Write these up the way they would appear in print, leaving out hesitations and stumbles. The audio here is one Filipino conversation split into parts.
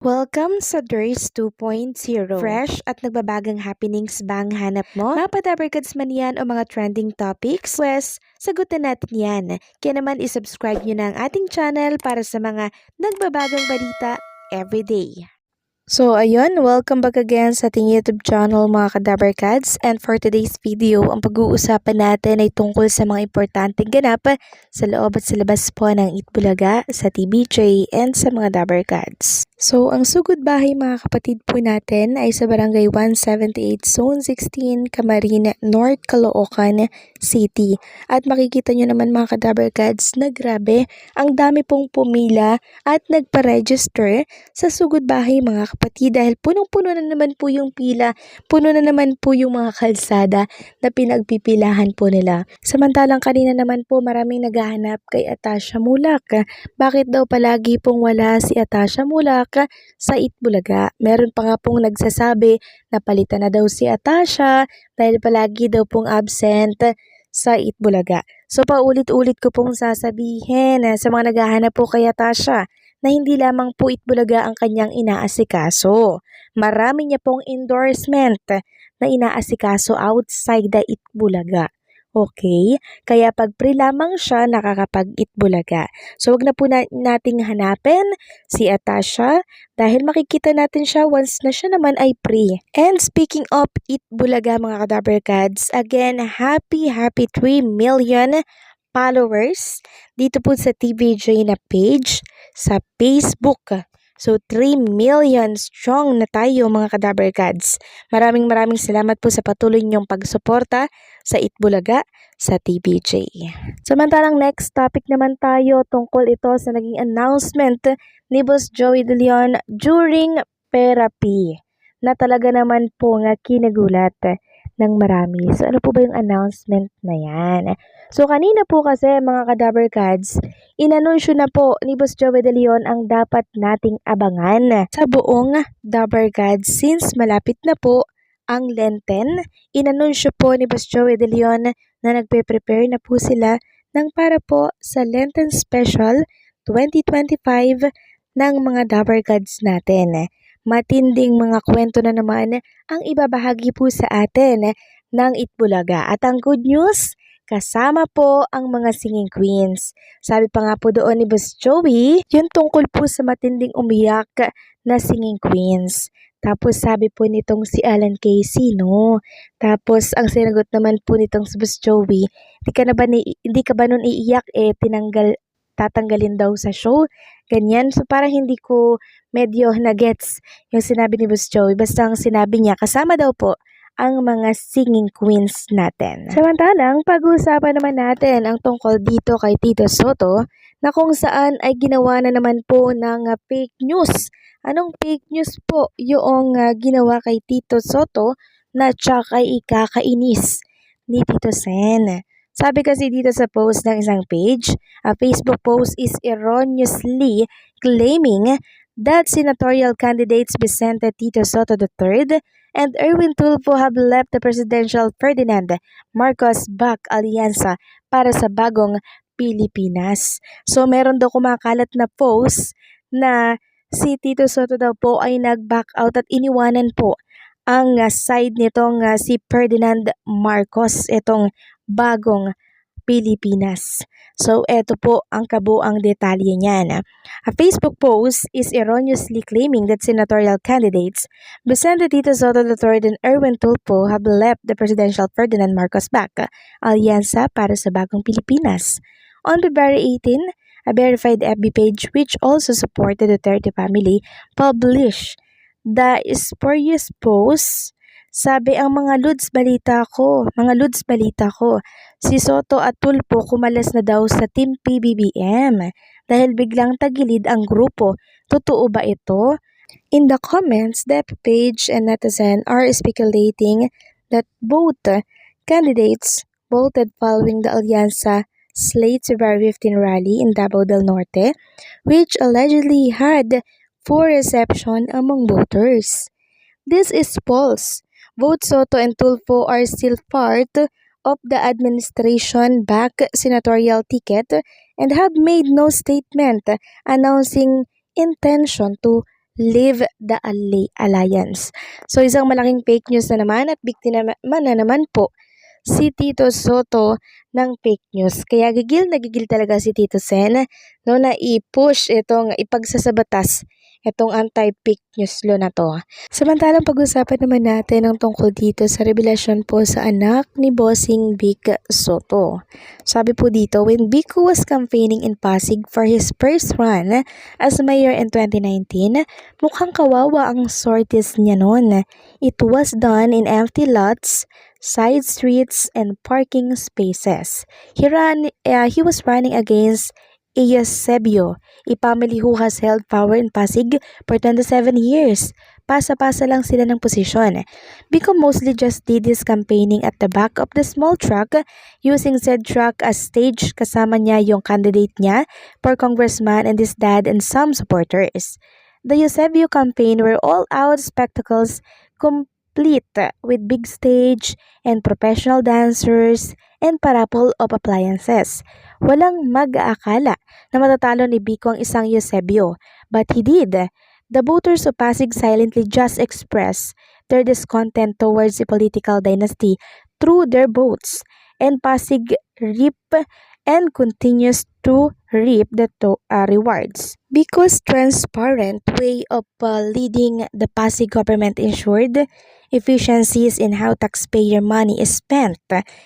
Welcome sa DRS 2.0. Fresh at nagbabagang happenings ba ang hanap mo? Mga padabarkads man yan o mga trending topics? Pwes, sagutin natin yan. Kaya naman isubscribe nyo na ang ating channel para sa mga nagbabagang balita everyday. So ayun, welcome back again sa ating YouTube channel mga Kadabarkads, and for today's video, ang pag-uusapan natin ay tungkol sa mga importanteng ganap sa loob at sa labas po ng Itbulaga, sa TBJ, and sa mga Dabarkads. So ang sugod bahay mga kapatid po natin ay sa Barangay 178 Zone 16, Camarines North, Caloocan City. At makikita nyo naman mga Kadabarkads na grabe, ang dami pong pumila at nagpa-register sa sugod bahay mga kapatid dahil punong-puno na naman po yung pila, puno na naman po yung mga kalsada na pinagpipilahan po nila. Samantalang kanina naman po maraming naghahanap kay Atasha Mulak. Bakit daw palagi pong wala si Atasha Mulak sa Itbulaga? Meron pa nga pong nagsasabi na palitan na daw si Atasha dahil palagi daw pong absent sa Itbulaga. So paulit-ulit ko pong sasabihin sa mga naghahanap po kay Atasha na hindi lamang po Itbulaga ang kanyang inaasikaso. Marami niya pong endorsement na inaasikaso outside the Itbulaga. Okay? Kaya pag pre lamang siya nakakapag-Itbulaga. So wag na po nating hanapin si Atasha dahil makikita natin siya once na siya naman ay pre. And speaking of Itbulaga mga Kadabarkads, again, happy 3 million followers dito po sa TBJ na page sa Facebook. So 3 million strong na tayo mga Kadabarkads. Maraming salamat po sa patuloy niyong pagsuporta sa Itbulaga sa TBJ. Samantalang next topic naman tayo tungkol ito sa naging announcement ni Boss Joey De Leon during therapy na talaga naman po nga kinagulat ng marami. So ano po ba yung announcement na yan? So kanina po kasi mga Kadabarkads, inanunsyo na po ni Boss Joey De Leon ang dapat nating abangan sa buong Dabarkads since malapit na po ang Lenten. Inanunsyo po ni Boss Joey De Leon na nagpe-prepare na po sila ng para po sa Lenten Special 2025 ng mga Dabarkads natin. Matinding mga kwento na naman ang ibabahagi po sa atin ng Itbulaga. At ang good news, kasama po ang mga singing queens. Sabi pa nga po doon ni Boss Joey, yung tungkol po sa matinding umiyak na singing queens. Tapos sabi po nitong si Alan Casey, no? Tapos ang sinagot naman po nitong si Boss Joey, hindi ka ba nun iiyak tatanggalin daw sa show? Ganyan. So parang hindi ko medyo na-gets yung sinabi ni Boss Joey. Basta ang sinabi niya, kasama daw po ang mga singing queens natin. Samantalang, pag-uusapan naman natin ang tungkol dito kay Tito Sotto na kung saan ay ginawa na naman po ng fake news. Anong fake news po yung ginawa kay Tito Sotto na tsaka ay ikakainis ni Tito Sen? Sabi kasi dito sa post ng isang page, a Facebook post is erroneously claiming that senatorial candidates Vicente Tito Sotto III and Erwin Tulfo have left the presidential Ferdinand Marcos back alyansa para sa bagong Pilipinas. So meron daw kumakalat na post na si Tito Sotto daw po ay nag-back out at iniwanan po ang side nitong si Ferdinand Marcos, itong bagong Pilipinas. So, eto po ang kabuang detalye niyan. A Facebook post is erroneously claiming that senatorial candidates Vicente Tito Sotto III and Erwin Tulfo have left the presidential Ferdinand Marcos back alyansa para sa bagong Pilipinas. On February 18, a verified FB page which also supported the Duterte family published the spurious post. Sabi ang mga Lods balita ko, si Sotto at Tulfo kumalas na daw sa Team PBBM dahil biglang tagilid ang grupo. Totoo ba ito? In the comments, the page and netizen are speculating that both candidates voted following the Alyansa Slate February 15 rally in Davao del Norte, which allegedly had poor reception among voters. This is false. Both Sotto and Tulfo are still part of the administration-backed senatorial ticket and have made no statement announcing intention to Leave the Alliance. So isang malaking fake news na naman at biktima na naman po si Tito Soto ng fake news. Kaya gigil na gigil talaga si Tito Sen no, na i-push itong ipagsasabatas itong anti-fake news law na to. Samantalang pag-usapan naman natin ang tungkol dito sa revelasyon po sa anak ni Bossing Vic Soto. Sabi po dito, when Vico was campaigning in Pasig for his first run as mayor in 2019, mukhang kawawa ang sorties niya noon. It was done in empty lots, side streets, and parking spaces. He was running against Eusebio, a family who has held power in Pasig for 27 years. Pasa-pasa lang sila ng posisyon. Vico mostly just did his campaigning at the back of the small truck, using said truck as stage. Kasama niya yung candidate niya for congressman and his dad and some supporters. The Eusebio campaign were all-out spectacles, complete with big stage and professional dancers and parapol of appliances. Walang mag-aakala na matatalo ni Vico ang isang Eusebio, but he did. The voters of Pasig silently just expressed their discontent towards the political dynasty through their votes, and Pasig reap and continues to reap the rewards. Because transparent way of leading the Pasig government ensured efficiencies in how taxpayer money is spent,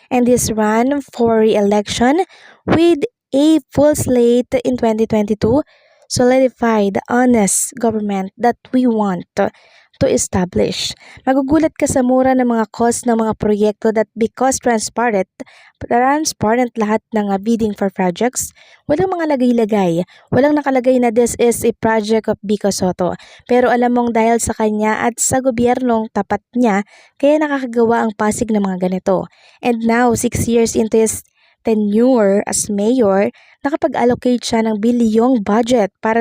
and his run for re-election with a full slate in 2022 solidify the honest government that we want to establish. Magugulat ka sa mura ng mga cost ng mga proyekto that because transparent lahat ng bidding for projects, walang mga lagay-lagay. Walang nakalagay na this is a project of Vico Soto. Pero alam mong dahil sa kanya at sa gobyernong tapat niya, kaya nakakagawa ang Pasig ng mga ganito. And now, 6 years into his tenure as mayor, nakapag-allocate siya ng bilyong budget para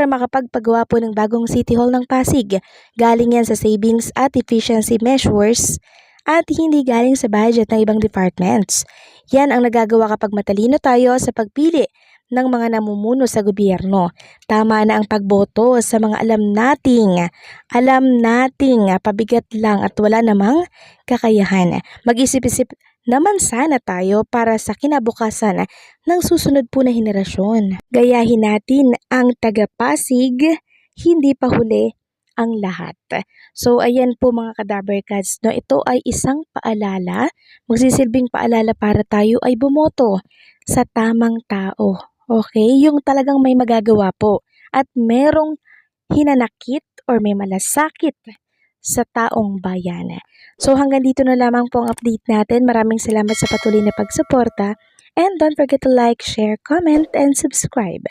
makapagpagawa po ng bagong City Hall ng Pasig. Galing yan sa savings at efficiency measures at hindi galing sa budget ng ibang departments. Yan ang nagagawa kapag matalino tayo sa pagpili ng mga namumuno sa gobyerno. Tama na ang pagboto sa mga alam nating pabigat lang at wala namang kakayahan. Mag-isip-isip naman sana tayo para sa kinabukasan ng susunod po na henerasyon. Gayahin natin ang taga-Pasig, hindi pa huli ang lahat. So ayan po mga Kadaberkads, no, ito ay isang paalala, magsisilbing paalala para tayo ay bumoto sa tamang tao. Okay? Yung talagang may magagawa po at merong hinanakit or may malasakit sa taong bayan. So hanggang dito na lamang po ang update natin. Maraming salamat sa patuloy na pagsuporta and don't forget to like, share, comment, and subscribe.